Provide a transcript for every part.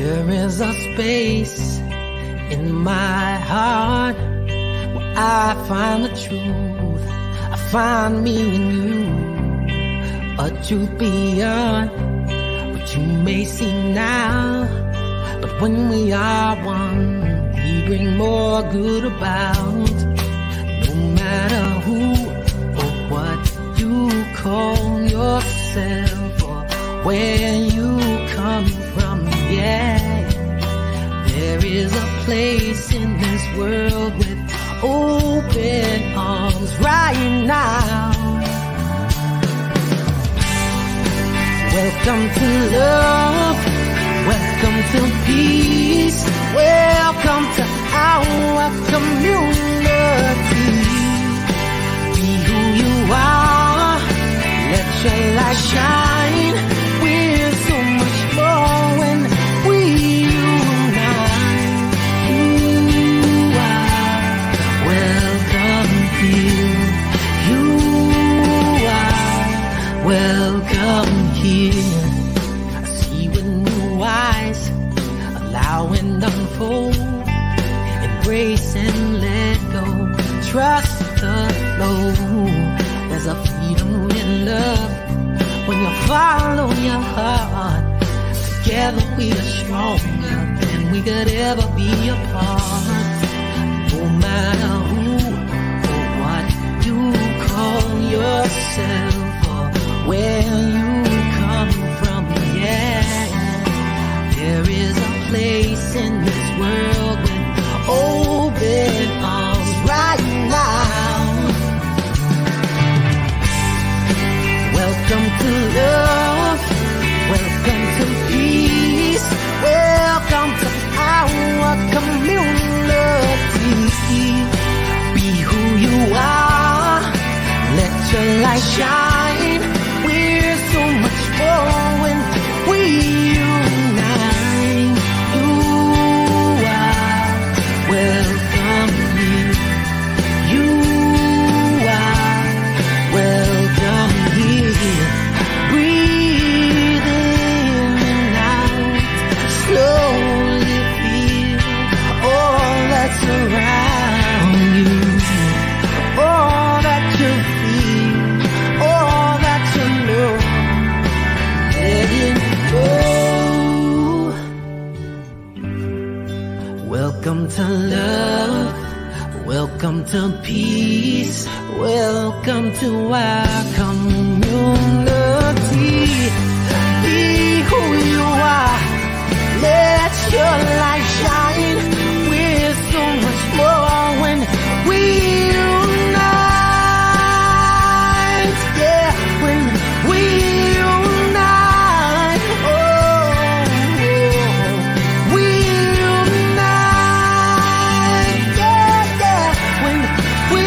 There is a space in my heart where I find the truth. I find me in you, a truth beyond what you may see now. But when we are one, we bring more good about. No matter who or what you call yourself or where you come from, yeah. There is a place in this world with open arms right now. Welcome to love, welcome to peace, welcome to our community. Be who you are, let your light shine. We're so much more when we unite. You are welcome here. You are welcome here. I see with new eyes, allow and unfold, embrace and let go, trust the flow. There's a freedom in love when you follow your heart. Together we are stronger than we could ever be apart. No matter who or what you call yourself or where you come from, yeah. There is a place in this world with open arms right now. Welcome to love, welcome to peace, welcome to our community. Be who you are, let your light shine. We're so much more when we unite. You are welcome here. You are welcome here. Breathe in and out, slowly feel all that's around you, all that you feel, all that you know. Let it go. Welcome to love, welcome to peace, welcome to our community. Be who you are, let your light shine. We're so much more when we unite, yeah, when we unite, oh, we unite, yeah, yeah, when we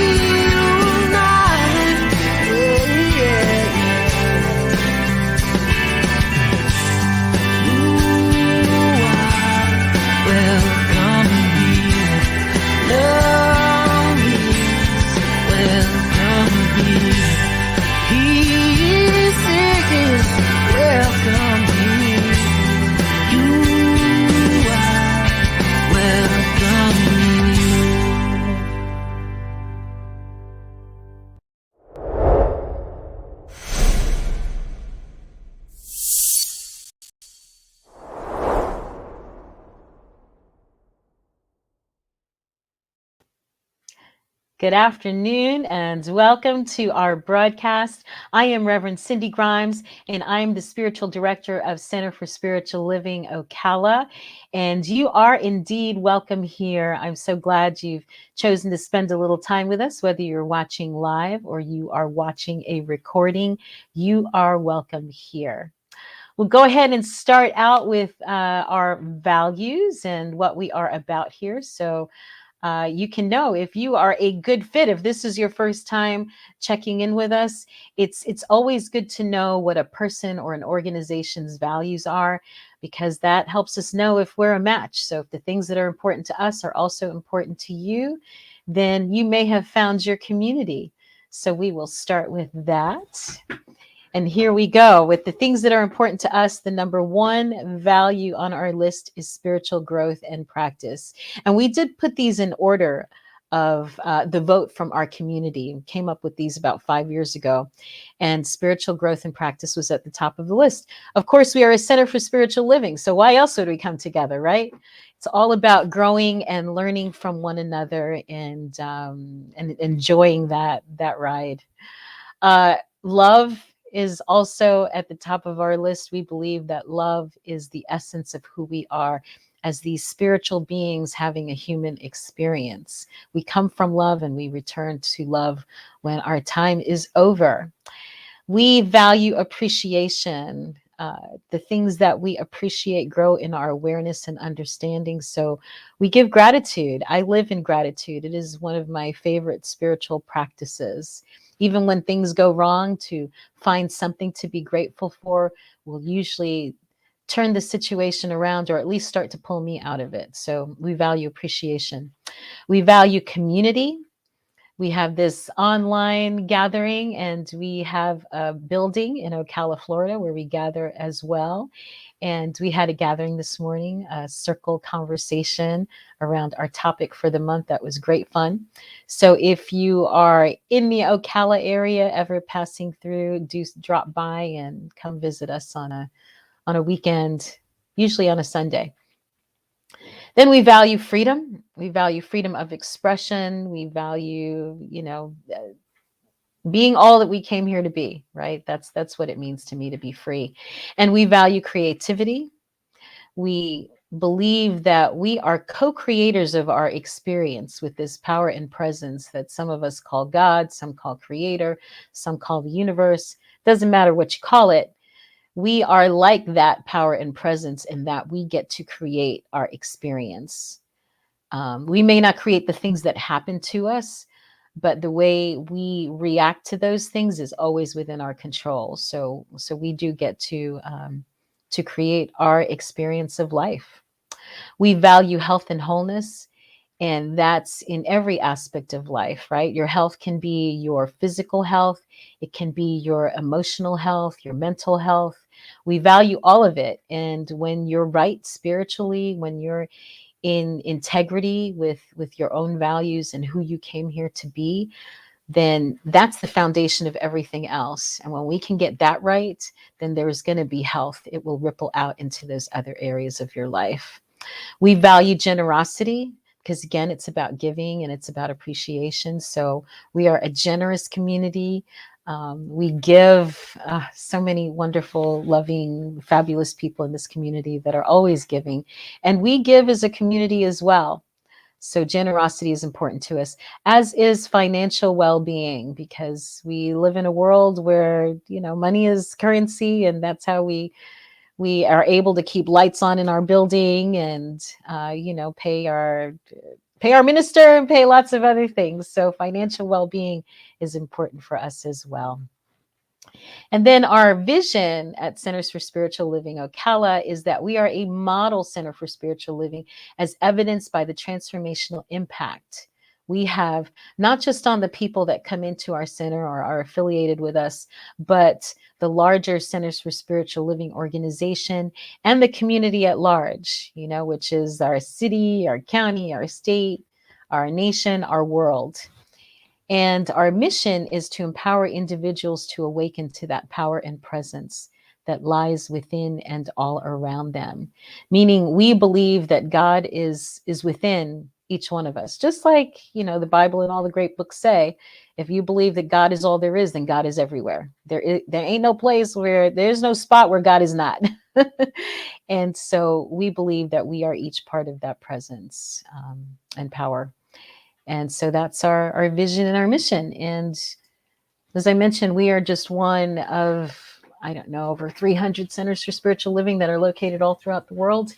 unite, yeah, yeah. You are welcome here. Love is welcome here. Peace is welcome here. You are welcome here. Good afternoon and welcome to our broadcast. I am Reverend Cindy Grimes and I'm the Spiritual Director of Center for Spiritual Living, Ocala. And you are indeed welcome here. I'm so glad you've chosen to spend a little time with us, whether you're watching live or you are watching a recording. You are welcome here. We'll go ahead and start out with our values and what we are about here. So you can know if you are a good fit. If this is your first time checking in with us, it's always good to know what a person or an organization's values are, because that helps us know if we're a match. So if the things that are important to us are also important to you, then you may have found your community. So we will start with that. And here we go with the things that are important to us. The number one value on our list is spiritual growth and practice. And we did put these in order of the vote from our community. Came up with these about 5 years ago. And spiritual growth and practice was at the top of the list. Of course, we are a center for spiritual living. So why else would we come together, right? It's all about growing and learning from one another and enjoying that ride. Love is also at the top of our list. We believe that love is the essence of who we are as these spiritual beings having a human experience. We come from love and we return to love when our time is over. We value appreciation. The things that we appreciate grow in our awareness and understanding. So we give gratitude. I live in gratitude. It is one of my favorite spiritual practices. Even when things go wrong, to find something to be grateful for will usually turn the situation around or at least start to pull me out of it. So we value appreciation. We value community. We have this online gathering and we have a building in Ocala, Florida, where we gather as well. And we had a gathering this morning, a circle conversation around our topic for the month. That was great fun. So if you are in the Ocala area, ever passing through, do drop by and come visit us on a weekend, usually on a Sunday. Then we value freedom. We value freedom of expression. We value, being all that we came here to be, right? That's what it means to me to be free. And we value creativity. We believe that we are co-creators of our experience with this power and presence that some of us call God, some call creator, some call the universe. Doesn't matter what you call it. We are like that power and presence in that we get to create our experience. We may not create the things that happen to us, but the way we react to those things is always within our control. So we do get to create our experience of life. We value health and wholeness, and that's in every aspect of life, right? Your health can be your physical health, it can be your emotional health, your mental health. We value all of it. And when you're right spiritually, when you're in integrity with your own values and who you came here to be, then that's the foundation of everything else. And when we can get that right, then there's going to be health. It will ripple out into those other areas of your life. We value generosity because, again, it's about giving and it's about appreciation. So we are a generous community. We give so many wonderful, loving, fabulous people in this community that are always giving. And we give as a community as well. So generosity is important to us, as is financial well-being, because we live in a world where, money is currency, and that's how we are able to keep lights on in our building and, pay our minister and pay lots of other things. So financial well-being is important for us as well. And then our vision at Centers for Spiritual Living Ocala is that we are a model center for spiritual living, as evidenced by the transformational impact we have, not just on the people that come into our center or are affiliated with us, but the larger Centers for Spiritual Living organization and the community at large, which is our city, our county, our state, our nation, our world. And our mission is to empower individuals to awaken to that power and presence that lies within and all around them. Meaning, we believe that God is within each one of us. Just like, the Bible and all the great books say, if you believe that God is all there is, then God is everywhere. There ain't no place there's no spot where God is not. And so we believe that we are each part of that presence and power. And so that's our vision and our mission. And as I mentioned, we are just one of, over 300 centers for spiritual living that are located all throughout the world.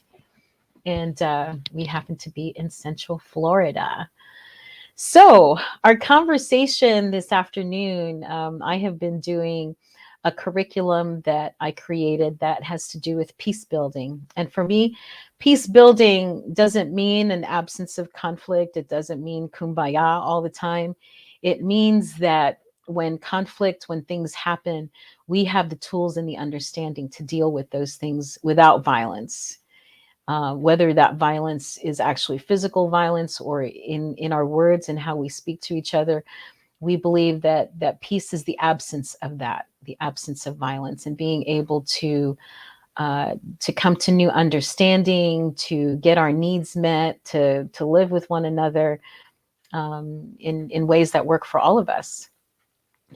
And we happen to be in Central Florida. So our conversation this afternoon, I have been doing a curriculum that I created that has to do with peace building. And for me, peace building doesn't mean an absence of conflict. It doesn't mean kumbaya all the time. It means that when conflict, when things happen, we have the tools and the understanding to deal with those things without violence. Whether that violence is actually physical violence or in our words and how we speak to each other, we believe that peace is the absence of that, the absence of violence, and being able to come to new understanding, to get our needs met, to live with one another in ways that work for all of us.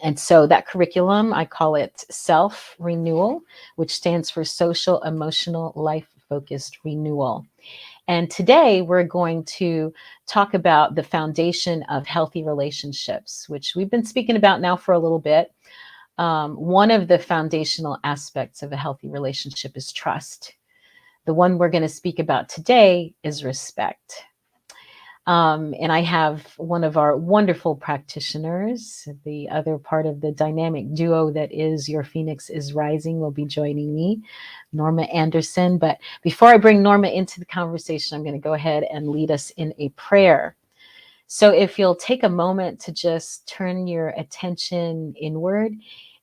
And so that curriculum, I call it self renewal, which stands for social, emotional, life focused renewal. And today we're going to talk about the foundation of healthy relationships, which we've been speaking about now for a little bit. One of the foundational aspects of a healthy relationship is trust. The one we're going to speak about today is respect. And I have one of our wonderful practitioners, the other part of the dynamic duo that is Your Phoenix is Rising, will be joining me, Norma Anderson. But before I bring Norma into the conversation, I'm going to go ahead and lead us in a prayer. So if you'll take a moment to just turn your attention inward,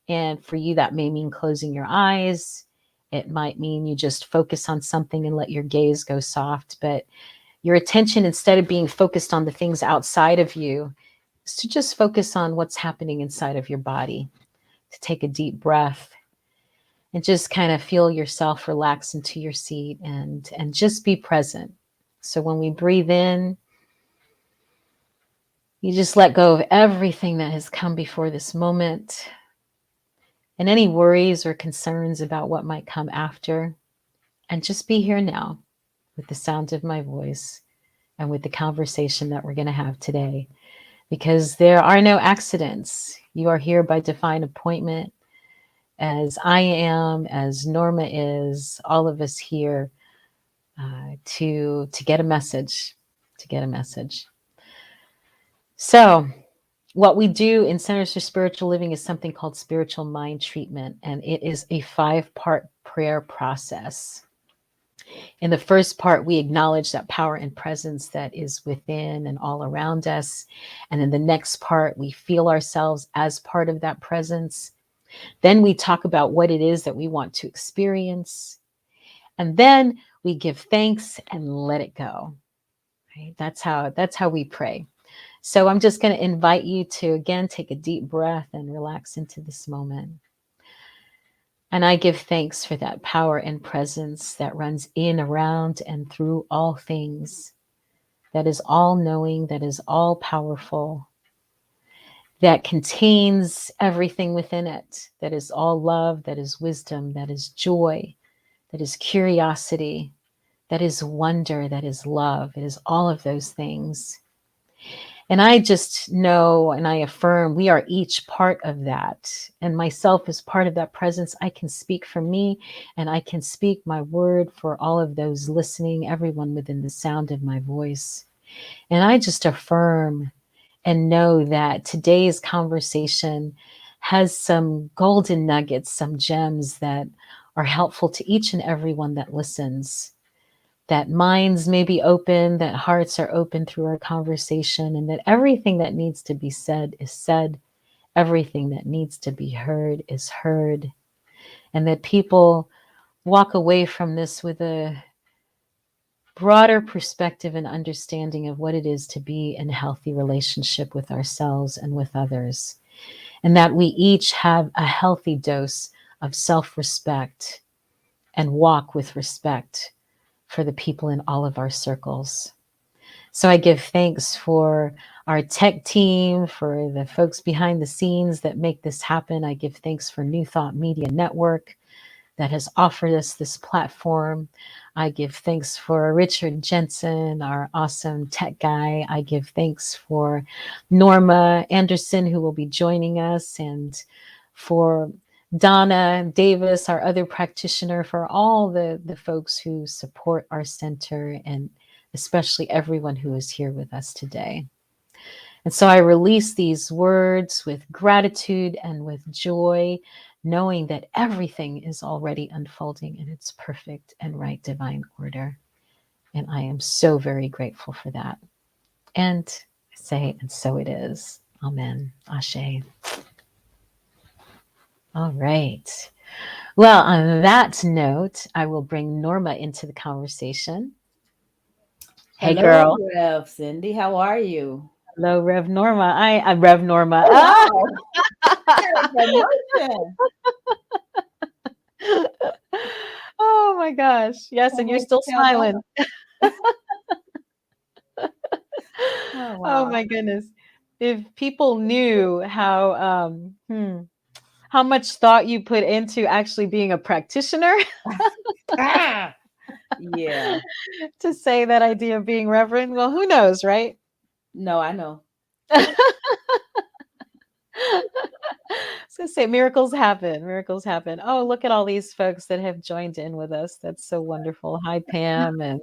and for you, that may mean closing your eyes. It might mean you just focus on something and let your gaze go soft. But your attention, instead of being focused on the things outside of you, is to just focus on what's happening inside of your body. To take a deep breath and just kind of feel yourself relax into your seat and just be present. So when we breathe in, you just let go of everything that has come before this moment and any worries or concerns about what might come after, and just be here now with the sound of my voice and with the conversation that we're going to have today, because there are no accidents. You are here by divine appointment, as I am, as Norma is, all of us here to get a message, to get a message. So what we do in Centers for Spiritual Living is something called spiritual mind treatment, and it is a 5-part prayer process. In the first part, we acknowledge that power and presence that is within and all around us. And in the next part, we feel ourselves as part of that presence. Then we talk about what it is that we want to experience. And then we give thanks and let it go. Right? That's how we pray. So I'm just going to invite you to, again, take a deep breath and relax into this moment. And I give thanks for that power and presence that runs in, around, and through all things, that is all knowing, that is all powerful, that contains everything within it, that is all love, that is wisdom, that is joy, that is curiosity, that is wonder, that is love. It is all of those things. And I just know and I affirm we are each part of that. And myself as part of that presence. I can speak for me, and I can speak my word for all of those listening, everyone within the sound of my voice. And I just affirm and know that today's conversation has some golden nuggets, some gems that are helpful to each and every one that listens. That minds may be open, that hearts are open through our conversation, and that everything that needs to be said is said, everything that needs to be heard is heard, and that people walk away from this with a broader perspective and understanding of what it is to be in a healthy relationship with ourselves and with others, and that we each have a healthy dose of self-respect and walk with respect for the people in all of our circles. So I give thanks for our tech team, for the folks behind the scenes that make this happen. I give thanks for New Thought Media Network that has offered us this platform. I give thanks for Richard Jensen, our awesome tech guy. I give thanks for Norma Anderson, who will be joining us, and for Donna Davis, our other practitioner, for all the folks who support our center, and especially everyone who is here with us today. And so I release these words with gratitude and with joy, knowing that everything is already unfolding in its perfect and right divine order. And I am so very grateful for that. And I say, and so it is. Amen. Ashe. All right. Well, on that note, I will bring Norma into the conversation. Hey, Hello, girl. Rev Cindy. How are you? Hello, Rev Norma. I Rev Norma. Oh Ah! wow, got a promotion. Oh my gosh. Yes, Can't and you're wait to still tell smiling. Mama. Oh Oh wow. my goodness. If people knew how much thought you put into actually being a practitioner Ah, yeah. to say that idea of being reverend, well, who knows, right? No, I know. I was gonna say miracles happen. Miracles happen. Oh, look at all these folks that have joined in with us. That's so wonderful. Hi, Pam, and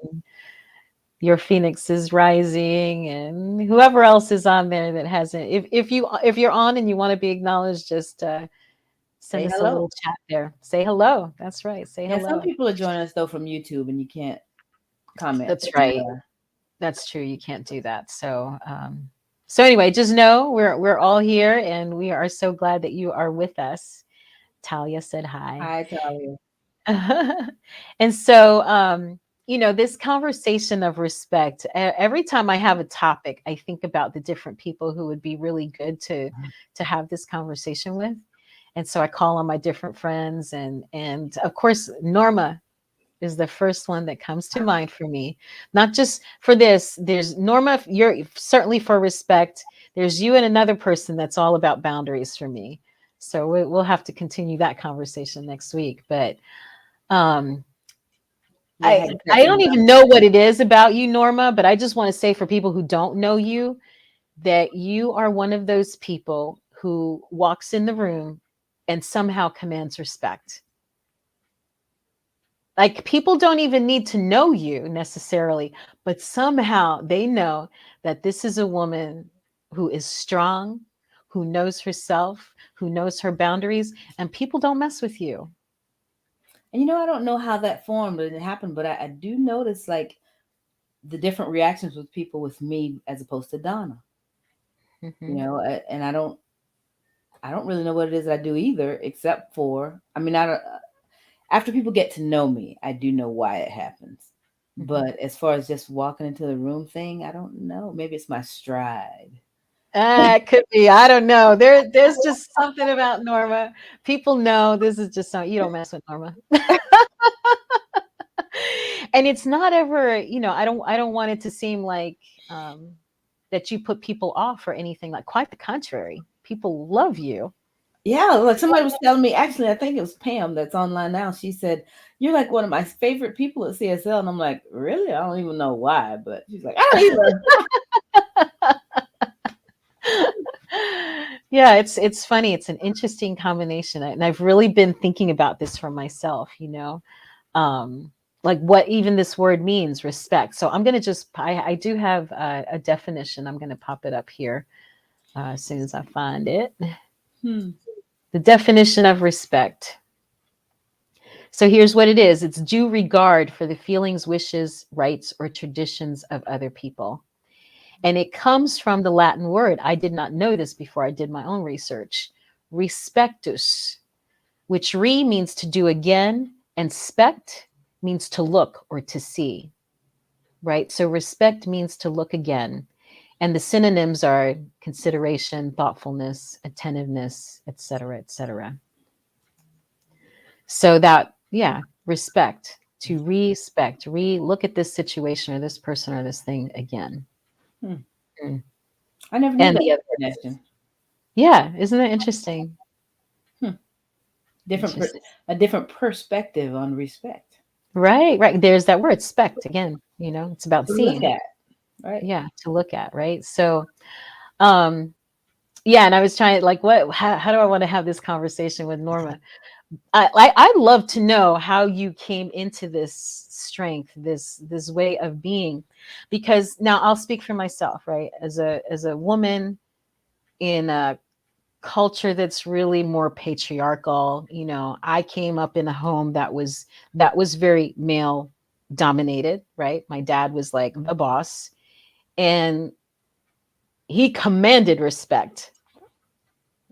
your Phoenix is rising, and whoever else is on there that hasn't. If you're on and you want to be acknowledged, just send Say us a hello. little chat there. Say hello. That's right. Say Yeah, some hello. people are joining us though from YouTube, and you can't comment. That's right. That's true. You can't do that. So anyway, just know we're all here, and we are so glad that you are with us. Talia said hi. Hi, Talia. And so, this conversation of respect, every time I have a topic, I think about the different people who would be really good to have this conversation with. And so I call on my different friends, and of course Norma is the first one that comes to mind for me. Not just for this, there's Norma, you're certainly for respect. There's you and another person that's all about boundaries for me. So we'll have to continue that conversation next week. But um, Yeah, how I to set I some don't even boundaries. know what it is about you, Norma, but I just want to say for people who don't know you that you are one of those people who walks in the room and somehow commands respect. Like people don't even need to know you necessarily, but somehow they know that this is a woman who is strong, who knows herself, who knows her boundaries, and people don't mess with you. And I don't know how that formed and it happened, but I do notice like the different reactions with people with me as opposed to Donna. Mhm. And I don't really know what it is I do either, except for I mean I don't. After people get to know me, I do know why it happens. Mhm. But as far as just walking into the room thing, I don't know. Maybe it's my stride. It could be. I don't know. There's just something about Norma. People know this is just something you don't mess with Norma. And it's not ever, I don't want it to seem like um that you put people off or anything, like quite the contrary. People love you. Yeah, like somebody was telling me, actually, I think it was Pam that's online now. She said, "You're like one of my favorite people at CSL." And I'm like, really? I don't even know why. But she's like, I don't either. Yeah, it's funny. It's an interesting combination. And I've really been thinking about this for myself. Um, like what even this word means, respect. So I'm going to I do have a definition. I'm going to pop it up here as soon as I find it. Hmm. The definition of respect. So here's what it is: it's due regard for the feelings, wishes, rights, or traditions of other people. And it comes from the Latin word. I did not know this before I did my own research. Respectus, which means to do again, and spect means to look or to see, right? So respect means to look again. And the synonyms are consideration, thoughtfulness, attentiveness, etc., etc. So that, yeah, respect, to respect, look at this situation or this person or this thing again. Hmm. Mm. I never knew And that the other, definition. yeah, isn't that interesting? Hmm. Different, Interesting. a different perspective on respect Right, right. There's that word, spect again, it's about to look seeing. at, right? Yeah, to look at, right? So, um, yeah, and I was trying like how do I want to have this conversation with Norma? I'd love to know how you came into this strength, this way of being, because now I'll speak for myself, right? As a woman in a culture that's really more patriarchal, I came up in a home that was very male dominated, right? My dad was like the boss, and he commanded respect,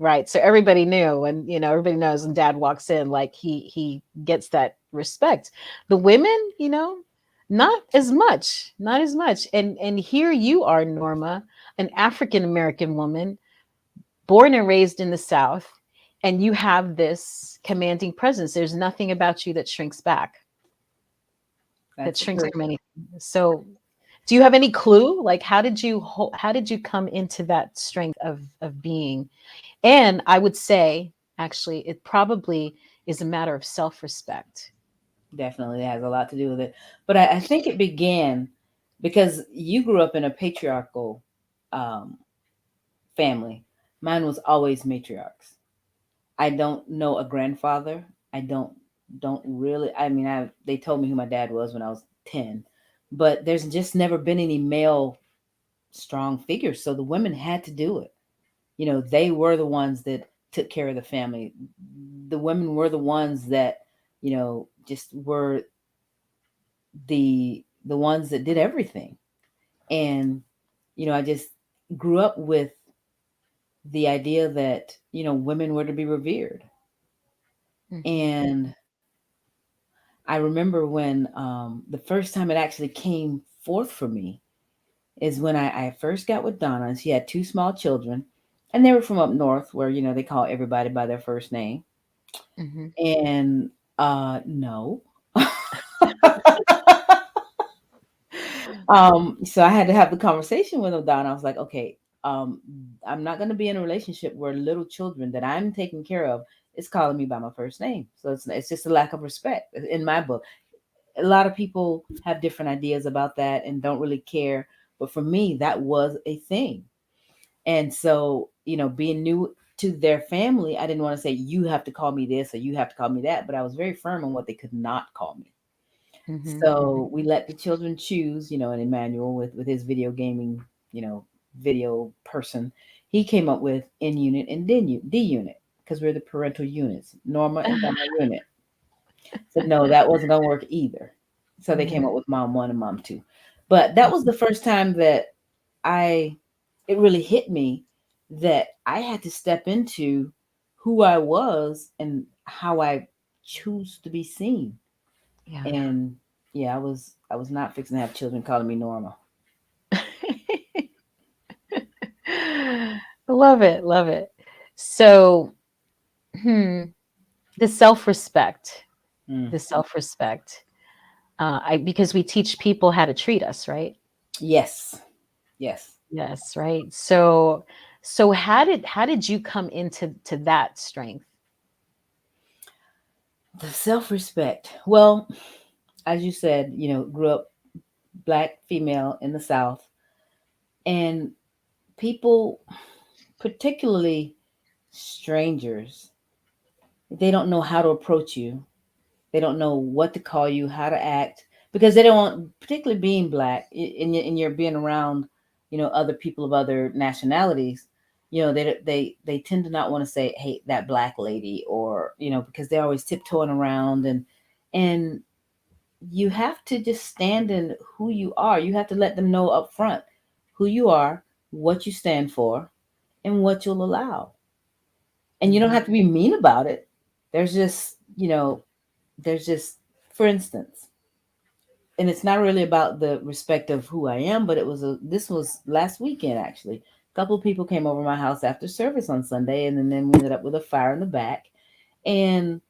Right. So everybody knew, and everybody knows when dad walks in, like he gets that respect. The women, not as much, not as much. And here you are, Norma, an African American woman, born and raised in the South, and you have this commanding presence. There's nothing about you that shrinks back, that That's the shrinks truth. from anything. So do you have any clue? Like, how did you come into that strength of being? And I would say, actually, it probably is a matter of self-respect. Definitely has a lot to do with it. But I think it began because you grew up in a patriarchal um, family. Mine was always matriarchs. I don't know a grandfather. I don't really. I mean, I they told me who my dad was when I was 10, but there's just never been any male strong figures. So the women had to do it. They were the ones that took care of the family. The women were the ones that just were the ones that did everything. And I just grew up with the idea that women were to be revered. Mhm. And I remember when the first time it actually came forth for me is when I first got with Donna, and she had two small children, and they were from up north where they call everybody by their first name. Mhm. And no. So I had to have the conversation with Donna. I was like, okay, I'm not going to be in a relationship where little children that I'm taking care of is calling me by my first name. So it's just a lack of respect in my book. A lot of people have different ideas about that and don't really care, but for me, that was a thing. And so, being new to their family, I didn't want to say you have to call me this or you have to call me that, but I was very firm on what they could not call me. Mhm. Mhm. So we let the children choose, and Emmanuel with his video gaming, you know, video person, he came up with N unit and D unit because we're the parental units, Norma and Donna unit. Said no, that wasn't gonna work either. So they came Mhm. up with mom one and mom two. But that was the first time that I it really hit me that I had to step into who I was and how I choose to be seen. Yeah. And yeah, I was not fixing to have children calling me Norma. Love it, love it. So, hmm, the self-respect, Mm. the self-respect. I because we teach people how to treat us, right? Yes, yes. Yes, right. So how did you come into that strength? The self-respect. Well, as you said, grew up black female in the South, and people, particularly strangers, they don't know how to approach you. They don't know what to call you, how to act, because they don't want, particularly being black, and you're being around, other people of other nationalities. They tend to not want to say, "Hey, that black lady," or because they're always tiptoeing around, and you have to just stand in who you are. You have to let them know up front who you are, what you stand for, and what you'll allow. And you don't Mhm. have to be mean about it. There's just, there's just, for instance, and it's not really about the respect of who I am, but this was last weekend actually. A couple of people came over my house after service on Sunday, and then we ended up with a fire in the back. And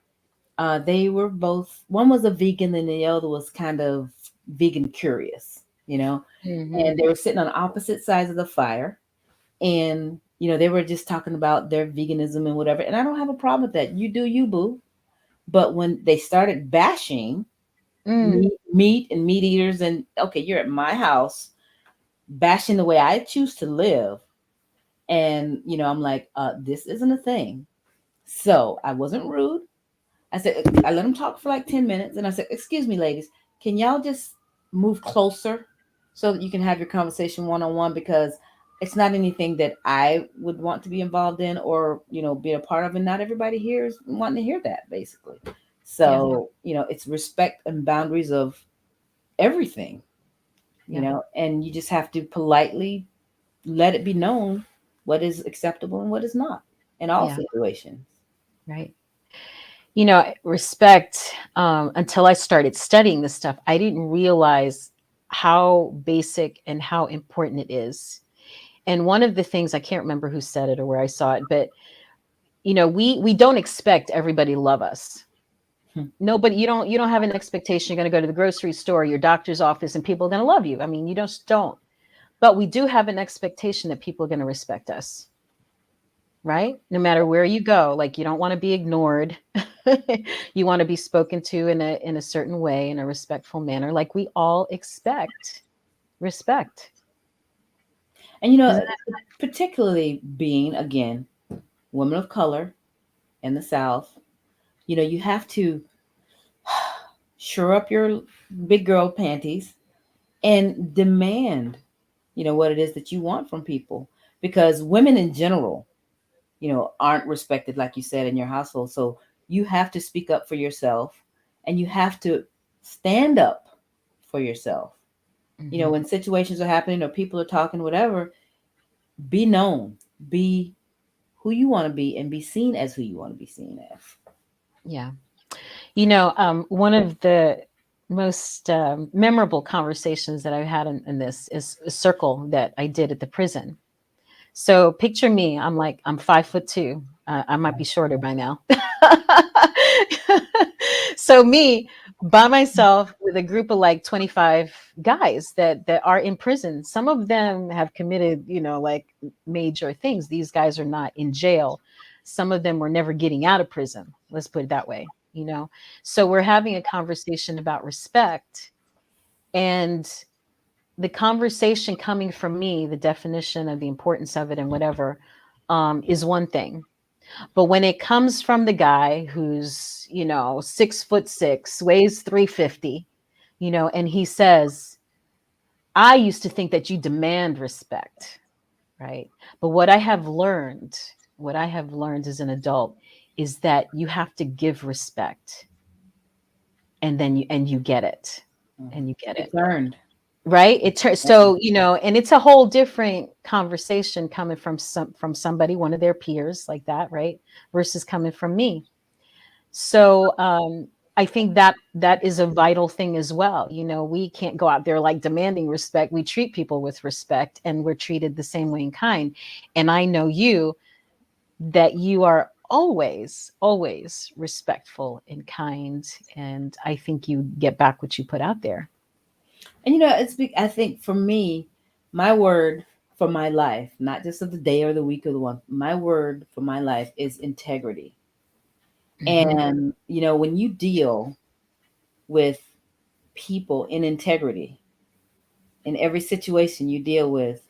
they were both, one was a vegan, and the other was kind of vegan curious, Mhm. and they were sitting on opposite sides of the fire. And, they were just talking about their veganism and whatever. And I don't have a problem with that. You do you, boo. But when they started bashing Mm. meat and meat eaters, and okay, you're at my house bashing the way I choose to live. And, I'm like, this isn't a thing. So I wasn't rude. I said, I let them talk for like 10 minutes. And I said, excuse me, ladies, can y'all just move closer so that you can have your conversation one on one? Because it's not anything that I would want to be involved in or, be a part of. And not everybody here is wanting to hear that, basically. Yeah. So, it's respect and boundaries of everything, Yeah. and you just have to politely let it be known what is acceptable and what is not. in all Yeah. situations. Right. You know, respect, until I started studying this stuff, I didn't realize how basic and how important it is. And one of the things, I can't remember who said it or where I saw it, but you know, we don't expect everybody to love us. Hmm. Nobody, you don't have an expectation you're going to go to the grocery store, your doctor's office, and people are going to love you. I mean, you just don't. But we do have an expectation that people are going to respect us, right? No matter where you go, like you don't want to be ignored. You want to be spoken to in a certain way, in a respectful manner, like we all expect respect. And Isn't particularly being, again, women of color in the South, you have to shore up your big girl panties and demand, what it is that you want from people. Because women in general, aren't respected, like you said, in your household. So you have to speak up for yourself, and you have to stand up for yourself. that? Hmm. When situations are happening or people are talking, whatever, be known, be who you want to be, and be seen as who you want to be seen as. Yeah. You know, one of the most memorable conversations that I've had in this is a circle that I did at the prison. So picture me, I'm 5'2". I might be shorter by now. So me by myself with a group of like 25 guys that are in prison. Some of them have committed, like major things. These guys are not in jail. Some of them were never getting out of prison. Let's put it that way, you know. So we're having a conversation about respect, and the conversation coming from me, the definition of the importance of it and whatever, is one thing. But when it comes from the guy who's, 6'6", weighs 350, and he says, I used to think that you demand respect, right? But what I have learned as an adult is that you have to give respect, and then you get it. And you get it. It's earned. Right, so and it's a whole different conversation coming from somebody, one of their peers like that, right, versus coming from me. So I think that is a vital thing as well. We can't go out there like demanding respect. We treat people with respect, and we're treated the same way in kind. And I know that you are always respectful and kind, and I think you get back what you put out there. And I think for me, my word for my life, not just of the day or the week or the month, my word for my life is integrity. Hmm. And when you deal with people in integrity, in every situation you deal with,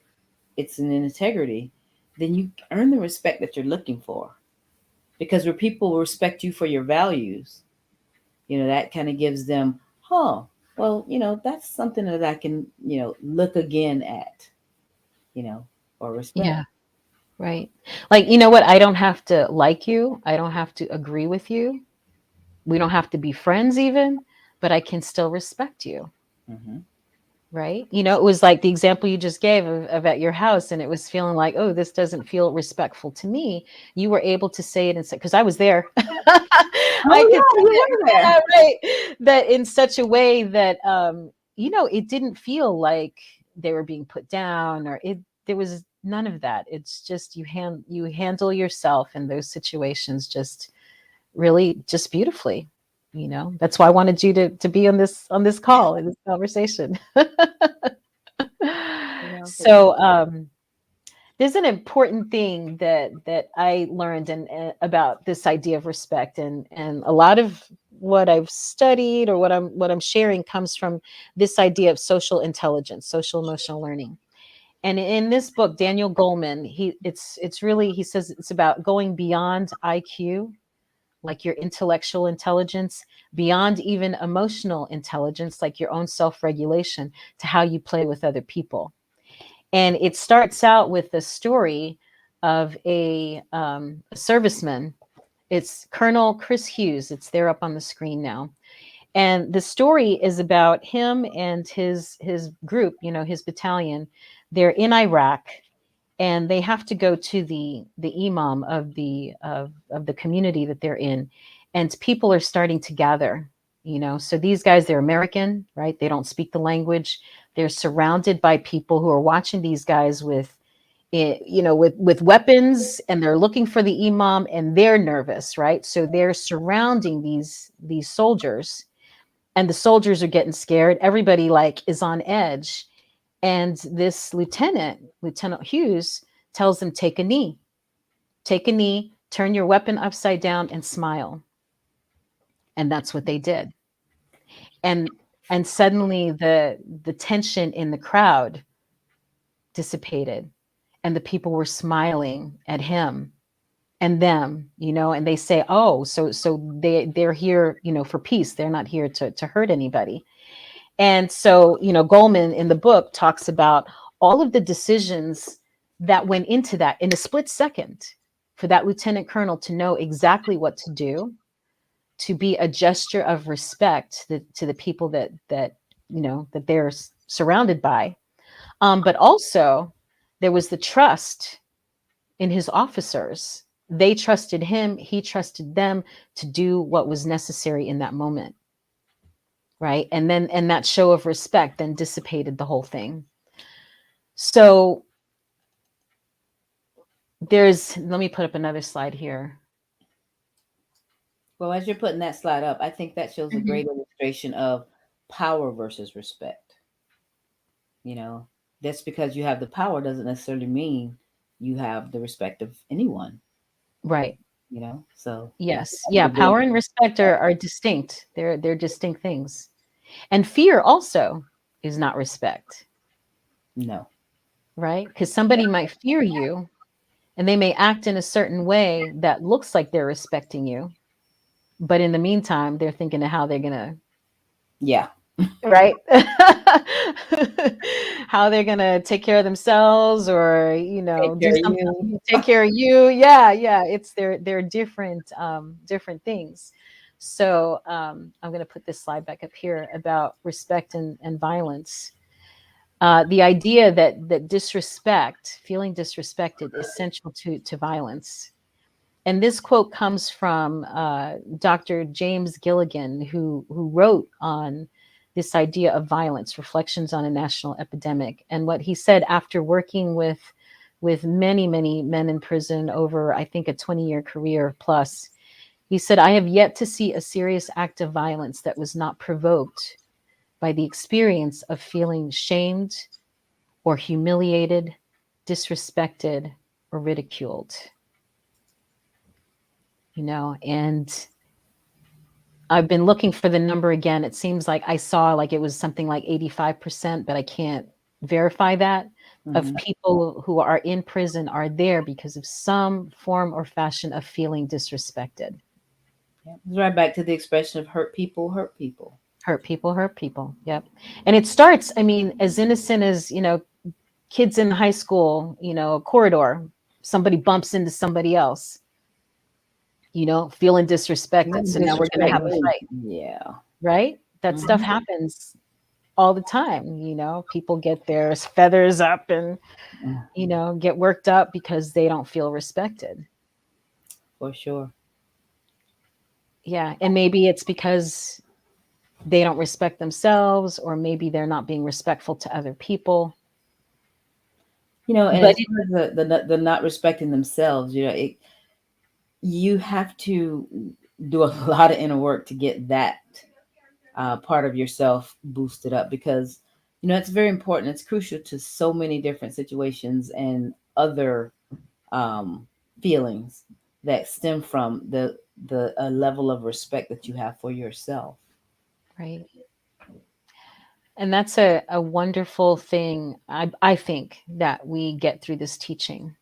it's an integrity, then you earn the respect that you're looking for. Because where people respect you for your values, that kind of gives them, well, that's something that I can, look again at, you know, or respect. Yeah. Right. Like, you know what? I don't have to like you. I don't have to agree with you. We don't have to be friends even, but I can still respect you. Hmm. Right. It was like the example you just gave of at your house, and it was feeling like, oh, this doesn't feel respectful to me. You were able to say it and say, because I was there. Oh I could yeah, say you were there. that, right. That in such a way that, it didn't feel like they were being put down, or there was none of that. It's just you handle yourself in those situations just really just beautifully. That's why I wanted you to be on this call, in this conversation. For So sure. there's an important thing that I learned about this idea of respect, and a lot of what I've studied, or what I'm sharing, comes from this idea of social intelligence, social emotional learning. And in this book, Daniel Goleman, it's really, he says it's about going beyond IQ, like your intellectual intelligence, beyond even emotional intelligence, like your own self-regulation, to how you play with other people. And it starts out with the story of a serviceman. It's Colonel Chris Hughes. It's there up on the screen now. And the story is about him and his group, his battalion. They're in Iraq, and they have to go to the imam of the community that they're in, and people are starting to gather. So these guys, they're American, right? They don't speak the language. They're surrounded by people who are watching these guys with weapons, and they're looking for the imam, and they're nervous, right? So they're surrounding these soldiers, and the soldiers are getting scared. Everybody like is on edge, and this Lieutenant Hughes, tells them, take a knee, turn your weapon upside down, and smile. And that's what they did. And suddenly the tension in the crowd dissipated, and the people were smiling at him and them, and they say, oh, so they're here, for peace. They're not here to hurt anybody. And so, Goldman in the book talks about all of the decisions that went into that in a split second, for that lieutenant colonel to know exactly what to do, to be a gesture of respect to the people that they're surrounded by. But also, there was the trust in his officers. They trusted him, he trusted them to do what was necessary in that moment. Right. And that show of respect then dissipated the whole thing. So let me put up another slide here. Well, as you're putting that slide up, I think that shows a great illustration of power versus respect. Just because you have the power doesn't necessarily mean you have the respect of anyone. Right. So yes. Yeah. Power and respect are distinct. They're distinct things. And fear also is not respect. No. Right? Because somebody might fear you, and they may act in a certain way that looks like they're respecting you, but in the meantime, they're thinking of how they're gonna, right, how they're gonna take care of themselves, or do something, take care of you. Yeah. It's they're different things. So I'm gonna put this slide back up here about respect and violence. The idea that disrespect, feeling disrespected, is central to violence. And this quote comes from Dr. James Gilligan, who wrote on this idea of violence, Reflections on a National Epidemic. And what he said after working with many, many men in prison over, I think, a 20-year career plus, he said, I have yet to see a serious act of violence that was not provoked by the experience of feeling shamed or humiliated, disrespected, or ridiculed. And I've been looking for the number again. It seems like I saw like it was something like 85%, but I can't verify that, of people who are in prison are there because of some form or fashion of feeling disrespected. Yeah. It's right back to the expression of hurt people hurt people. Hurt people hurt people. Yep. And it starts, as innocent as, kids in high school, a corridor, somebody bumps into somebody else, feeling disrespected. So now we're going to have a fight. Yeah. Right? That stuff happens all the time. People get their feathers up and, get worked up because they don't feel respected. For sure. Yeah. And maybe it's because they don't respect themselves, or maybe they're not being respectful to other people. And the not respecting themselves, you have to do a lot of inner work to get that part of yourself boosted up, because it's very important. It's crucial to so many different situations and other feelings that stem from the level of respect that you have for yourself. Right. And that's a wonderful thing, I think, that we get through this teaching.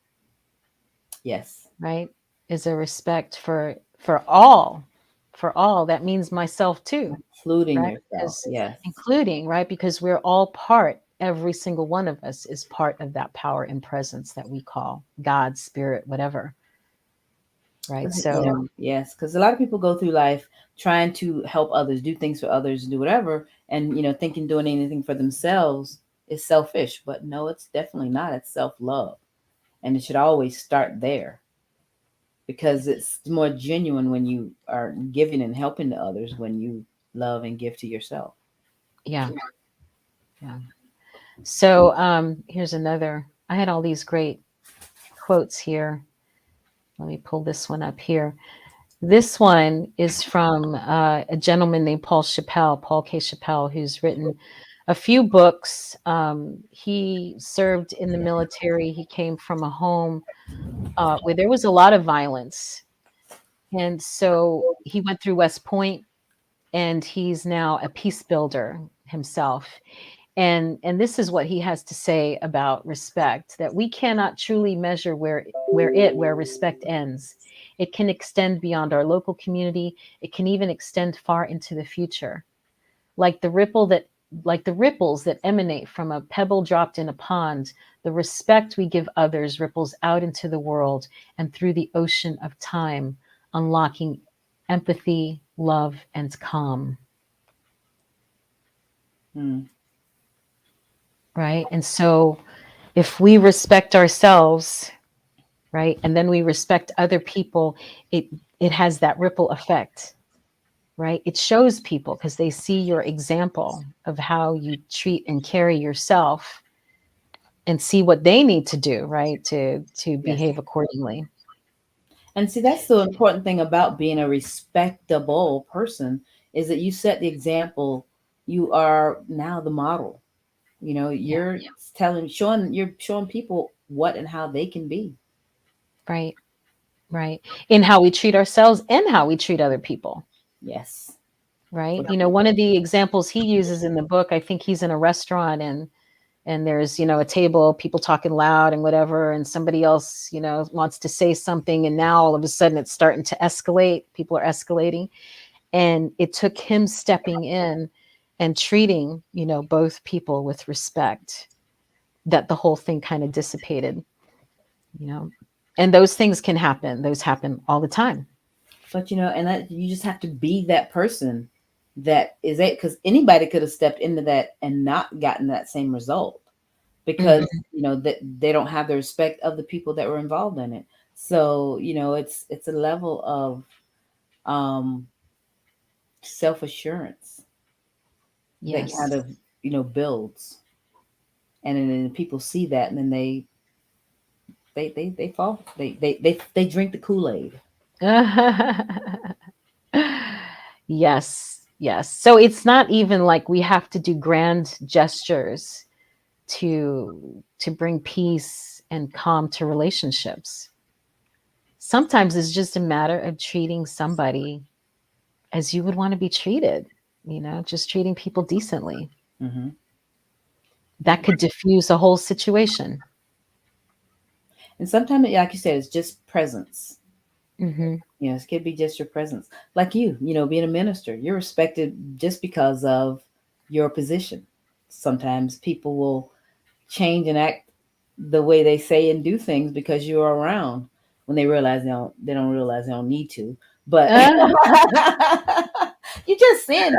Yes. Right? Is a respect for all. For all. That means myself too. Including right? yourself. Yes. Including, right? Because we're all part, every single one of us is part of that power and presence that we call God, spirit, whatever. Right. So yes, because a lot of people go through life trying to help others, do things for others, do whatever, and thinking doing anything for themselves is selfish. But no, it's definitely not. It's self-love. And it should always start there, because it's more genuine when you are giving and helping to others, when you love and give to yourself. Yeah. Yeah. So here's another. I had all these great quotes here. Let me pull this one up here. This one is from a gentleman named Paul K. Chappelle, who's written a few books. He served in the military. He came from a home where there was a lot of violence. And so he went through West Point, and he's now a peace builder himself. And this is what he has to say about respect, that we cannot truly measure where respect ends. It can extend beyond our local community. It can even extend far into the future. Like the ripples that emanate from a pebble dropped in a pond, the respect we give others ripples out into the world and through the ocean of time, unlocking empathy, love, and calm. Hmm. Right. And so if we respect ourselves, right, and then we respect other people, it has that ripple effect, right? It shows people because they see your example of how you treat and carry yourself and see what they need to do, right, to Yes. behave accordingly. And see, that's the important thing about being a respectable person, is that you set the example. You are now the model. Yeah. You're you're showing people what and how they can be. Right. Right. In how we treat ourselves and how we treat other people. Yes. Right. One of the examples he uses in the book, I think he's in a restaurant, and there's a table, people talking loud and whatever, and somebody else wants to say something, and now all of a sudden it's starting to escalate, people are escalating, and it took him stepping in and treating both people with respect, that the whole thing kind of dissipated. you know and those things can happen, those happen all the time. But and that you just have to be that person that is it, because anybody could have stepped into that and not gotten that same result, because Hmm. that they don't have the respect of the people that were involved in it. So it's a level of um self-assurance that kind Yes. of builds, and then people see that, and then they fall, they drink the Kool-Aid. Yes, yes. So it's not even like we have to do grand gestures to bring peace and calm to relationships. Sometimes it's just a matter of treating somebody as you would want to be treated, just treating people decently. Hmm. That could diffuse a whole situation. And sometimes, like you said, it's just presence. Hmm. It could be just your presence. Like being a minister, you're respected just because of your position. Sometimes people will change and act the way they say and do things because you're around, when they don't realize they don't need to. But you just sin.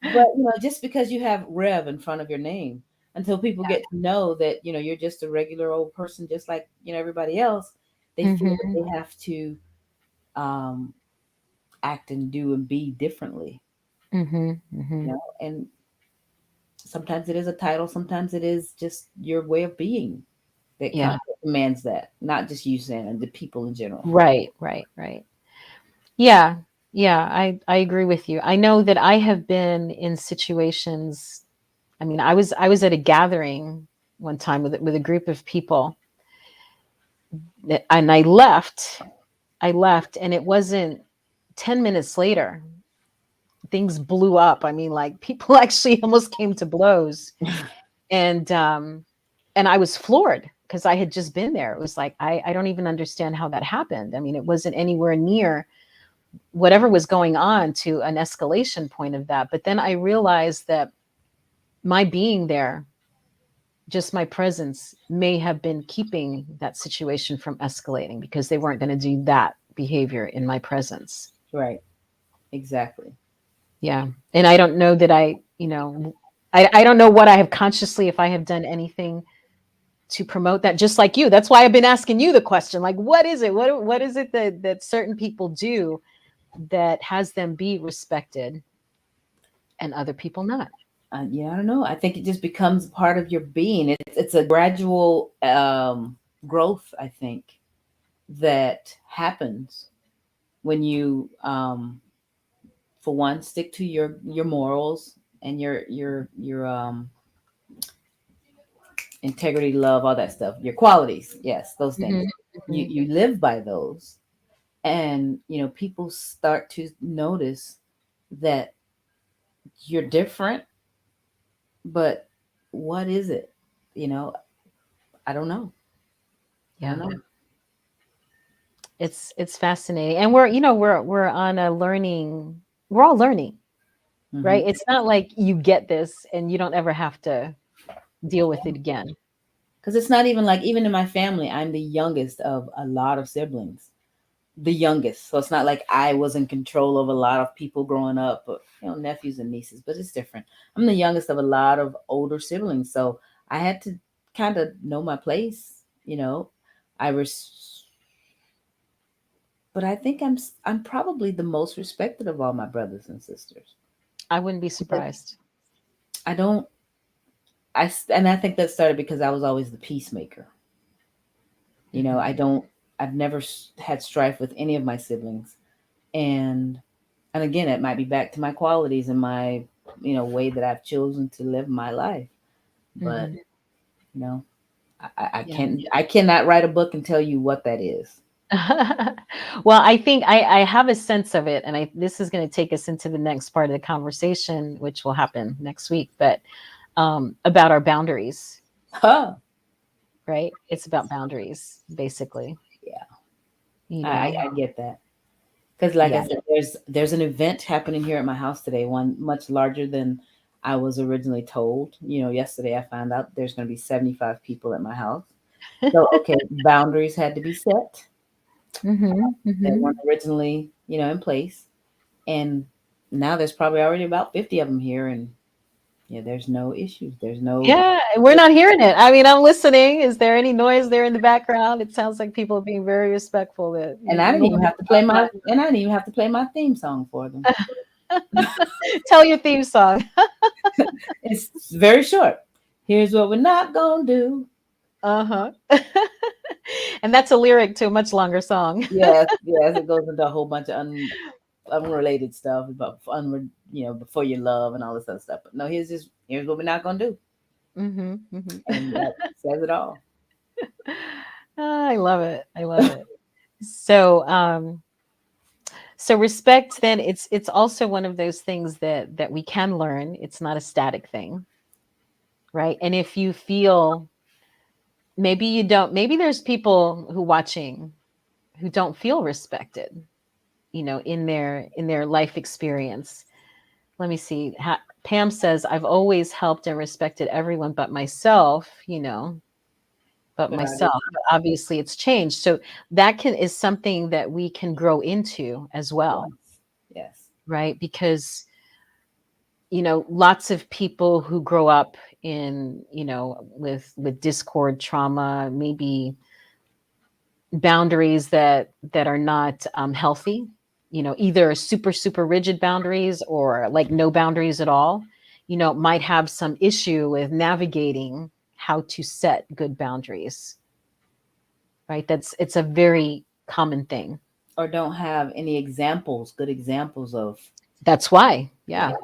But just because you have Rev in front of your name, until people get to know that you're just a regular old person, just like everybody else, they feel that Hmm. they have to um, act and do and be differently. Hmm. Hmm. And sometimes it is a title, sometimes it is just your way of being that Yeah. commands that, not just you saying, the people in general. Right, right, right. Yeah, yeah, I agree with you. I know that I have been in situations. I mean, I was at a gathering one time with a group of people, and I left. I left, and it wasn't 10 minutes later, things blew up. I mean, like people actually almost came to blows, and I was floored because I had just been there. It was like I don't even understand how that happened. I mean, it wasn't anywhere near whatever was going on to an escalation point of that. But then I realized that my being there, just my presence, may have been keeping that situation from escalating because they weren't going to do that behavior in my presence. Right. Exactly. Yeah. And I don't know that I don't know what I have consciously, if I have done anything to promote that, just like you. That's why I've been asking you the question, like, what is it? What is it that certain people do that has them be respected and other people not? Yeah, I don't know. I think it just becomes part of your being. It's a gradual growth, I think, that happens when you, for one, stick to your morals and your integrity, love, all that stuff, your qualities. Yes, those things. Mhm, You mhm. you live by those, and people start to notice that you're different, but what is it? You know, I don't know. I Yeah. don't know. It's fascinating. And we're on a learning, we're all learning, right? Hmm. It's not like you get this and you don't ever have to deal with it again. Because it's not even like, even in my family, I'm the youngest of a lot of siblings. The youngest. So it's not like I was in control of a lot of people growing up, but nephews and nieces, but it's different. I'm the youngest of a lot of older siblings. So I had to kind of know my place. I was, but I think I'm probably the most respected of all my brothers and sisters. I wouldn't be surprised. I don't, and I think that started because I was always the peacemaker. Mhm. I don't, I've never had strife with any of my siblings. And again, it might be back to my qualities and my, way that I've chosen to live my life. But, Mhm. you know, I Yeah. I cannot write a book and tell you what that is. Well, I think I have a sense of it, and this is going to take us into the next part of the conversation, which will happen next week, but about our boundaries, Huh. right? It's about boundaries, basically. Yeah, You know, I get that. Because, like I yeah. said, there's an event happening here at my house today, one much larger than I was originally told. Yesterday I found out there's going to be 75 people at my house. So, okay, boundaries had to be set. Hmm, They hmm. weren't originally, in place. And now there's probably already about 50 of them here. And yeah, there's no issues. There's no, Yeah, we're not hearing it. I mean, I'm listening. Is there any noise there in the background? It sounds like people are being very respectful. That and I didn't even normally have to play my, and I didn't even have to play my theme song for them. tell your theme song. It's very short. Here's what we're not going to do. Uh-huh. And that's a lyric to a much longer song. Yes, yes, it goes into a whole bunch of unrelated stuff about before your love and all this other stuff. But no, here's what we're not gonna do, Hmm, hmm. and that says it all. I love it. I love it. So, so respect, then it's also one of those things that we can learn. It's not a static thing, right? And if you feel, maybe you don't, maybe there's people who watching who don't feel respected, in their life experience. Let me see. Pam says, I've always helped and respected everyone but myself, but But I did. myself. But obviously it's changed. So that is something that we can grow into as well, Yes, yes. right? Because lots of people who grow up in, with discord, trauma, maybe boundaries that are not healthy, either super rigid boundaries or like no boundaries at all, might have some issue with navigating how to set good boundaries, right? It's a very common thing. Or don't have any examples, good examples of. That's why, Yeah. yeah,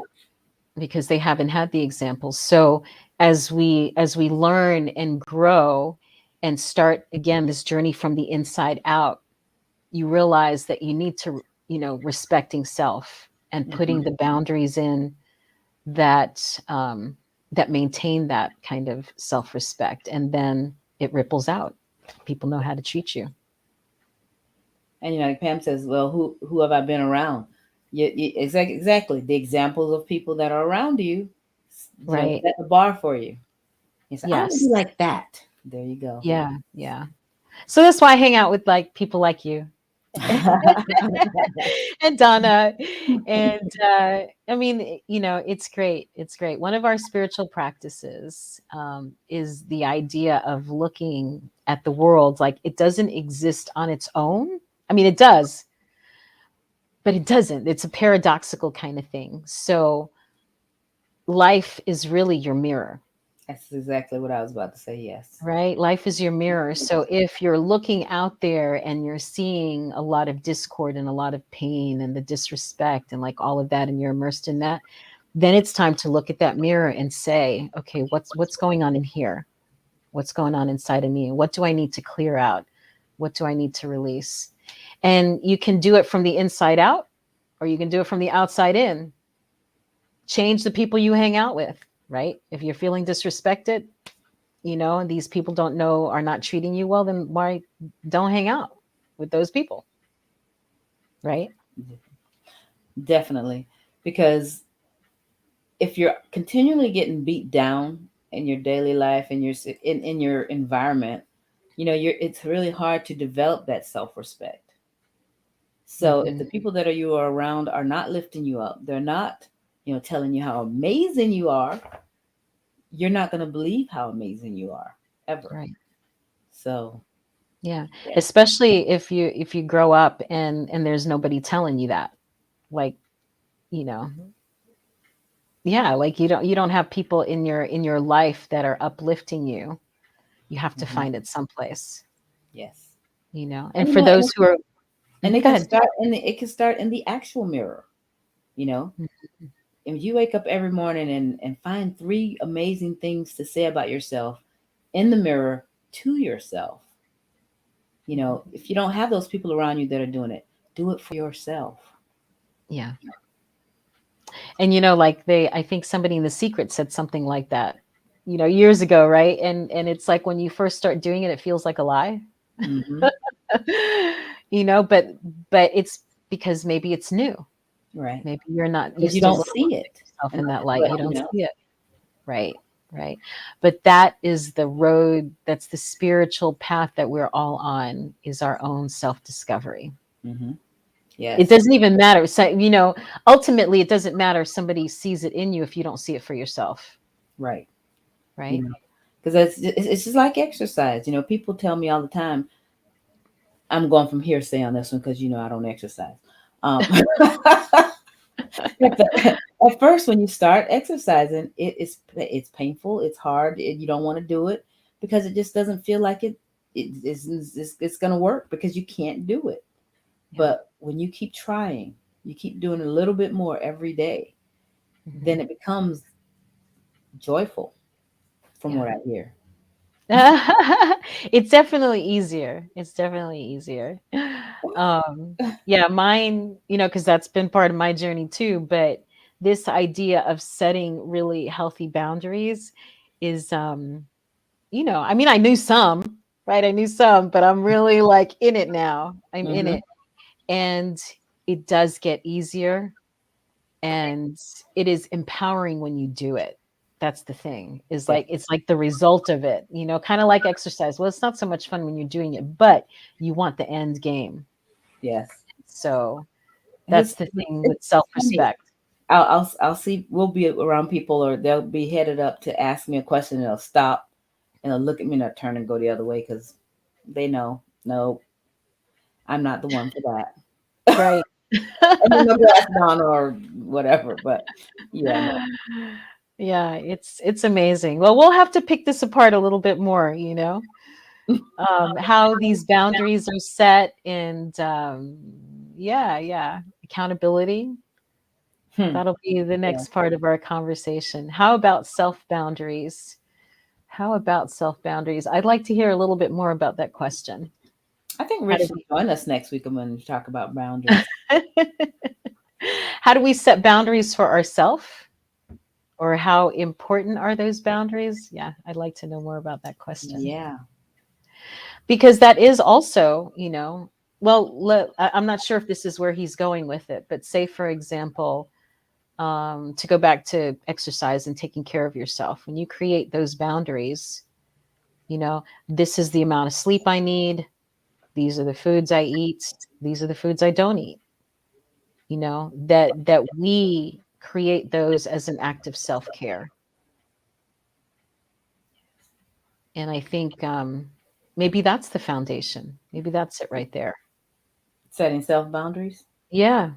because they haven't had the examples. So as we learn and grow and start again this journey from the inside out, you realize that you need to, respecting self and Mhm. putting the boundaries in that that maintain that kind of self-respect, and then it ripples out. People know how to treat you. And like Pam says, well, who have I been around? Exactly. The examples of people that are around you, Right. set the bar for you. You say, I want to be Yes. like that. There you go. Yeah. Yeah. So that's why I hang out with like people like you and Donna. And I mean, it's great. It's great. One of our spiritual practices is the idea of looking at the world like it doesn't exist on its own. I mean, it does, but it doesn't. It's a paradoxical kind of thing. So life is really your mirror. That's exactly what I was about to say. Yes. Right? Life is your mirror. So if you're looking out there and you're seeing a lot of discord and a lot of pain and the disrespect and like all of that, and you're immersed in that, then it's time to look at that mirror and say, okay, what's going on in here? What's going on inside of me? What do I need to clear out? What do I need to release? And you can do it from the inside out, or you can do it from the outside in. Change the people you hang out with, right? If you're feeling disrespected, and these people are not treating you well, then why don't hang out with those people? Right? Definitely. Because if you're continually getting beat down in your daily life and in your environment, it's really hard to develop that self-respect. So if the people that you are around are not lifting you up, they're not, telling you how amazing you are, you're not going to believe how amazing you are ever. Right. So, yeah. Especially if you grow up and there's nobody telling you that, like, yeah, like you don't have people in your life that are uplifting you. You have to find it someplace. Yes. And for those who are, and it go can ahead. start in the actual mirror, If you wake up every morning and find 3 amazing things to say about yourself in the mirror to yourself, if you don't have those people around you that are doing it, do it for yourself. Yeah. And like I think somebody in The Secret said something like that, years ago, right? And it's like when you first start doing it, it feels like a lie. Mm-hmm. But it's because maybe it's new. Right. Maybe you're not Because used you to don't looking see at it. yourself And in that that's light. what, You don't see it. Right. Right. But that is the road, that's the spiritual path that we're all on, is our own self-discovery. Mm-hmm. Yes. It doesn't even matter. So, ultimately it doesn't matter if somebody sees it in you if you don't see it for yourself. Right. Right. Because it's just like exercise. People tell me all the time, I'm going from hearsay on this one because I don't exercise. At first, when you start exercising, it's painful, it's hard, you don't want to do it because it just doesn't feel like it's going to work because you can't do it. Yeah. But when you keep trying, you keep doing a little bit more every day, then it becomes joyful, from what I hear. It's definitely easier. It's definitely easier. Yeah, mine, because that's been part of my journey too. But this idea of setting really healthy boundaries is, I mean, I knew some, right? I knew some, but I'm really like in it now. I'm in it. And it does get easier. And it is empowering when you do it. That's the thing, is like, it's like the result of it, kind of like exercise. Well, it's not so much fun when you're doing it, but you want the end game. Yes. So that's the thing with self-respect. I'll see, we'll be around people or they'll be headed up to ask me a question and they'll stop and they'll look at me and they'll turn and go the other way because they know, no, I'm not the one for that. Right. And then they'll glass down or whatever, but yeah. No. Yeah, it's amazing. Well, we'll have to pick this apart a little bit more, how these boundaries are set, and accountability. That'll be the next part of our conversation. How about self-boundaries? I'd like to hear a little bit more about that question. I think Rich will join us next week when we talk about boundaries. How do we set boundaries for ourselves? Or how important are those boundaries? Yeah, I'd like to know more about that question. Yeah. Because that is also, I'm not sure if this is where he's going with it, but say, for example, to go back to exercise and taking care of yourself, when you create those boundaries, this is the amount of sleep I need. These are the foods I eat. These are the foods I don't eat. That we create those as an act of self-care. And I think maybe that's the foundation. Maybe that's it right there. Setting self boundaries. Yeah,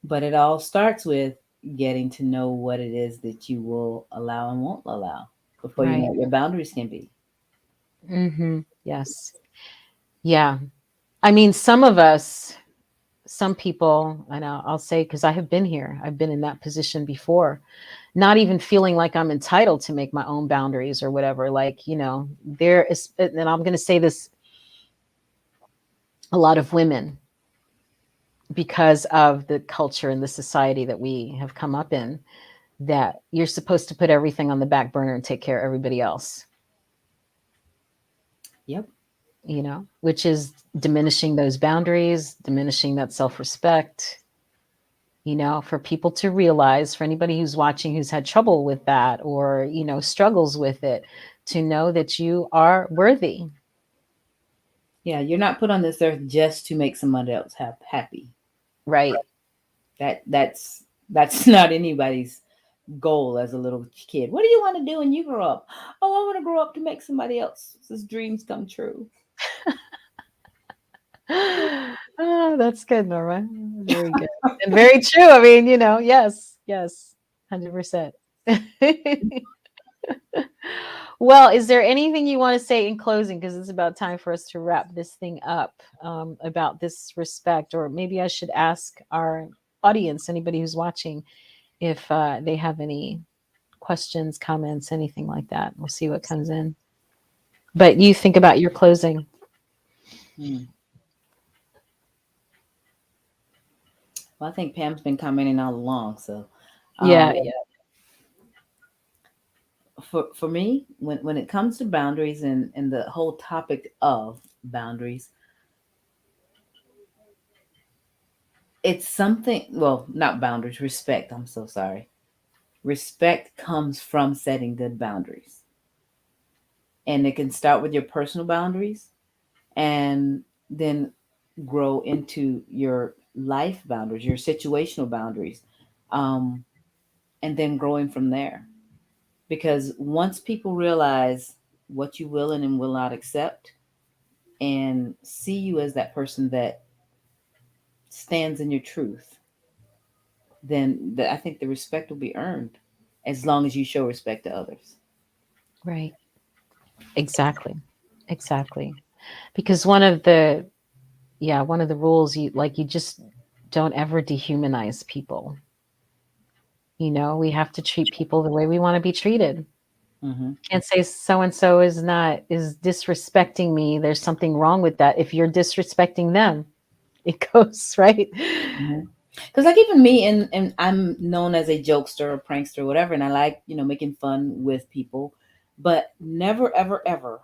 But it all starts with getting to know what it is that you will allow and won't allow before you know right. what your boundaries can be. Yes. Yeah. I mean, some people, I know I'll say, because I have been here, I've been in that position before, not even feeling like I'm entitled to make my own boundaries or whatever. Like, there is, and I'm going to say this, a lot of women, because of the culture and the society that we have come up in, that you're supposed to put everything on the back burner and take care of everybody else, Yep. which is diminishing those boundaries, diminishing that self-respect, for people to realize, for anybody who's watching who's had trouble with that or, struggles with it, to know that you are worthy. Yeah, you're not put on this earth just to make somebody else happy. Right. That's not anybody's goal as a little kid. What do you want to do when you grow up? Oh, I want to grow up to make somebody else's dreams come true. Oh, that's good, Norma. Very good. And very true. I mean, yes, 100%. Well, is there anything you want to say in closing? Because it's about time for us to wrap this thing up, about this respect, or maybe I should ask our audience, anybody who's watching, if they have any questions, comments, anything like that. We'll see what comes in. But you think about your closing. Hmm. Well, I think Pam's been commenting all along. So, Yeah. for me, when it comes to boundaries and the whole topic of boundaries, it's something. Well, not boundaries, respect. I'm so sorry. Respect comes from setting good boundaries, and it can start with your personal boundaries, and then grow into your life boundaries, your situational boundaries, um, and then growing from there. Because once people realize what you will and will not accept and see you as that person that stands in your truth, then I think the respect will be earned as long as you show respect to others. Right. Exactly. Exactly. Because one of the rules, you just don't ever dehumanize people. We have to treat people the way we want to be treated. Mm-hmm. Can't say so and so is disrespecting me. There's something wrong with that. If you're disrespecting them, it goes right. Mm-hmm. Because like even me, and I'm known as a jokester or prankster or whatever, and I like making fun with people, but never ever ever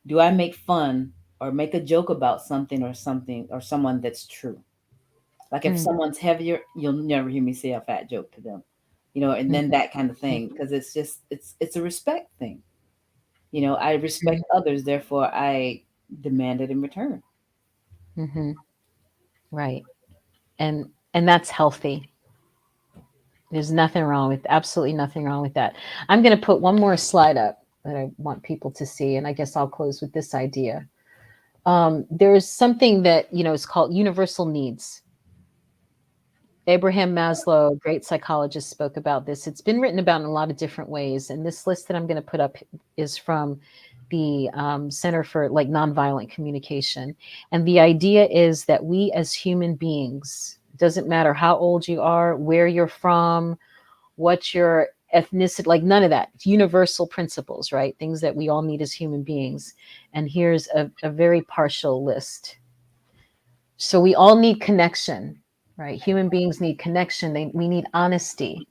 do I make fun or make a joke about something or someone that's true. Like if Mm, someone's heavier, you'll never hear me say a fat joke to them, and then mhm, that kind of thing, because it's just it's a respect thing. I respect mhm, others, therefore I demand it in return. mhm. Right. And that's healthy. There's nothing wrong with absolutely nothing wrong with that. I'm going to put one more slide up that I want people to see, and I guess I'll close with this idea. There's something that is called universal needs. Abraham Maslow, a great psychologist, spoke about this. It's been written about in a lot of different ways, and this list that I'm going to put up is from the Center for Nonviolent Communication. And the idea is that we as human beings, doesn't matter how old you are, where you're from, what your ethnicity, none of that. It's universal principles, right? Things that we all need as human beings. And here's a very partial list. So we all need connection, right? Human beings need connection. We need honesty.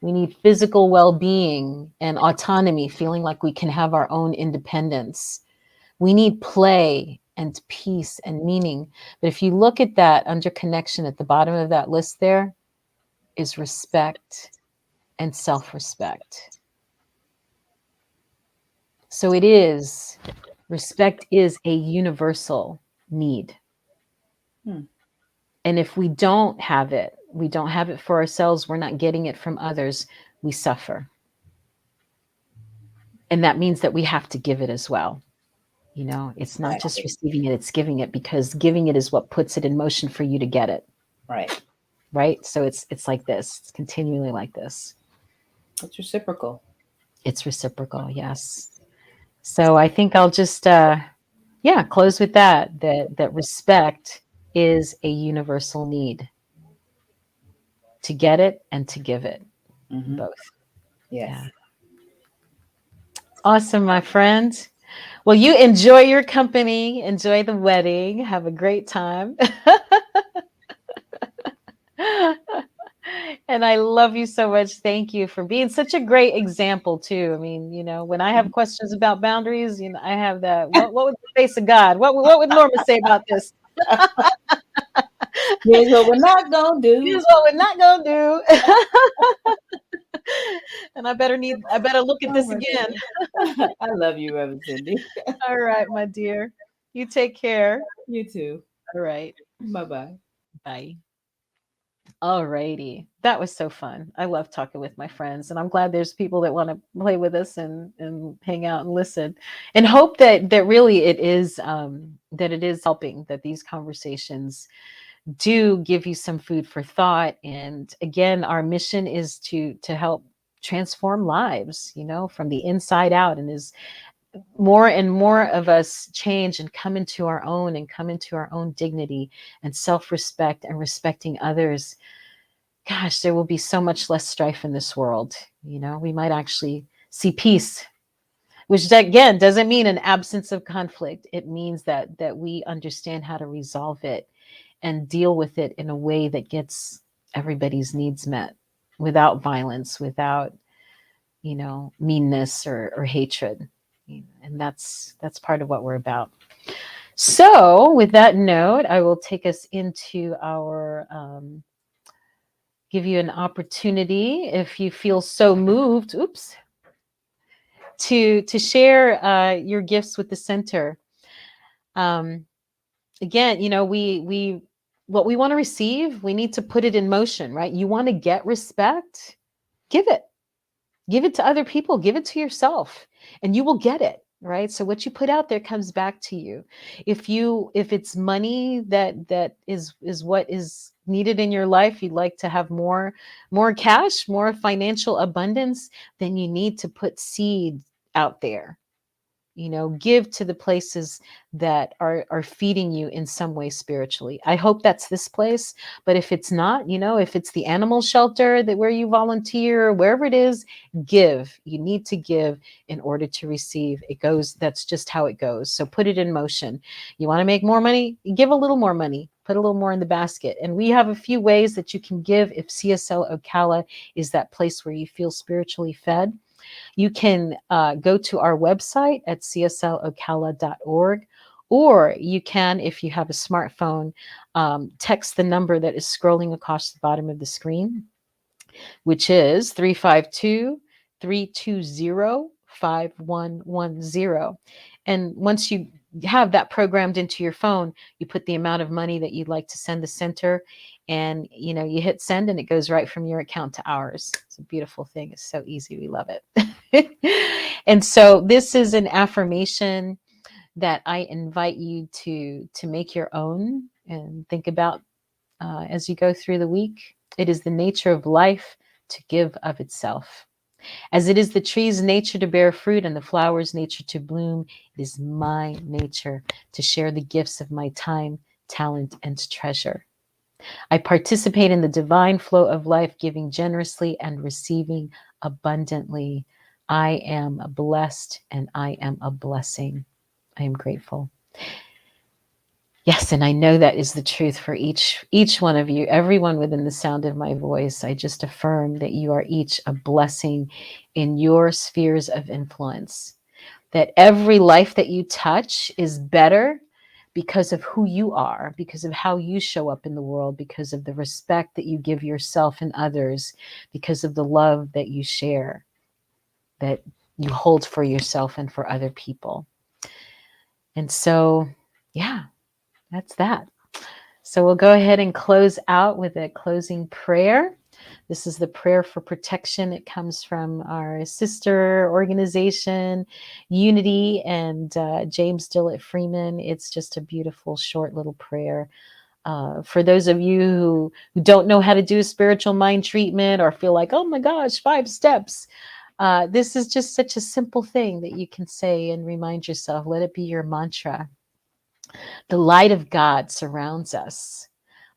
We need physical well-being and autonomy, feeling like we can have our own independence. We need play and peace and meaning. But if you look at that under connection at the bottom of that list, there is respect and self-respect. So respect is a universal. need. Hmm. And if we don't have it, we don't have it for ourselves, we're not getting it from others, we suffer. And that means that we have to give it as well. You know, it's not just Exactly. receiving it, it's giving it, because giving it is what puts it in motion for you to get it. Right. Right. So it's like this, it's continually like this. It's reciprocal. It's reciprocal. Yes. So I think I'll just, close with that respect is a universal need, to get it and to give it, Mm-hmm. both. Yes. Yeah. Awesome, my friend. Well, you enjoy your company, enjoy the wedding, have a great time. And I love you so much. Thank you for being such a great example too. I mean, you know, when I have questions about boundaries, you know, I have that. What would the face of God? What would Norma say about this? Here's what we're not gonna do. Here's what we're not gonna do. And I better look at Oh this my again. goodness. I love you, Reverend Cindy. All right, my dear. You take care. You too. All right. Bye bye. Bye. All righty. That was so fun. I love talking with my friends, and I'm glad there's people that want to play with us and hang out and listen, and hope that really it is that it is helping, that these conversations do give you some food for thought. And again, our mission is to help transform lives, you know, from the inside out. And as more and more of us change and come into our own, and come into our own dignity and self-respect and respecting others, gosh, there will be so much less strife in this world. You know, we might actually see peace, which again doesn't mean an absence of conflict. It means that we understand how to resolve it and deal with it in a way that gets everybody's needs met, without violence, without, you know, meanness or hatred. And that's part of what we're about. So with that note, I will take us into our give you an opportunity, if you feel so moved, to share your gifts with the center. Again, you know, we what we want to receive, we need to put it in motion, right? You want to get respect, give it. Give it to other people, give it to yourself, and you will get it, right? So what you put out there comes back to you. If it's money that is what is needed in your life, you'd like to have more cash, more financial abundance, then you need to put seed out there. You know, give to the places that are feeding you in some way spiritually. I hope that's this place, but if it's not, you know, if it's the animal shelter that where you volunteer, wherever it is, give. You need to give in order to receive. It goes, that's just how it goes. So put it in motion. You want to make more money, give a little more money, put a little more in the basket. And we have a few ways that you can give if CSL Ocala is that place where you feel spiritually fed. You can go to our website at cslocala.org, or you can, if you have a smartphone, text the number that is scrolling across the bottom of the screen, which is 352-320-5110. And once you have that programmed into your phone, you put the amount of money that you'd like to send the center, and you know, you hit send and it goes right from your account to ours. It's a beautiful thing. It's so easy. We love it. And so this is an affirmation that I invite you to make your own and think about as you go through the week. It is the nature of life to give of itself. As it is the tree's nature to bear fruit and the flower's nature to bloom, it is my nature to share the gifts of my time, talent, and treasure. I participate in the divine flow of life, giving generously and receiving abundantly. I am blessed and I am a blessing. I am grateful. Yes, and I know that is the truth for each one of you, everyone within the sound of my voice. I just affirm that you are each a blessing in your spheres of influence, that every life that you touch is better because of who you are, because of how you show up in the world, because of the respect that you give yourself and others, because of the love that you share, that you hold for yourself and for other people. And so, yeah, That's that. So we'll go ahead and close out with a closing prayer. This is the prayer for protection. It comes from our sister organization, Unity, and James Dillett Freeman. It's just a beautiful, short little prayer. For those of you who don't know how to do a spiritual mind treatment or feel like, oh my gosh, 5 steps, this is just such a simple thing that you can say and remind yourself. Let it be your mantra. The light of God surrounds us.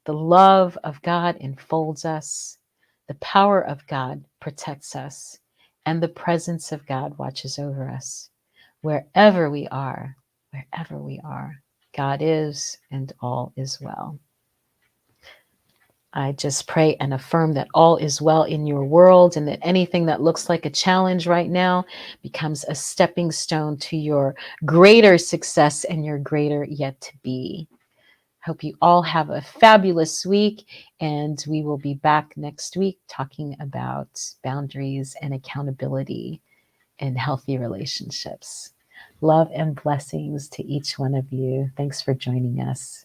The love of God enfolds us. The power of God protects us. And the presence of God watches over us. Wherever we are, God is, and all is well. I just pray and affirm that all is well in your world, and that anything that looks like a challenge right now becomes a stepping stone to your greater success and your greater yet to be. Hope you all have a fabulous week, and we will be back next week talking about boundaries and accountability in healthy relationships. Love and blessings to each one of you. Thanks for joining us.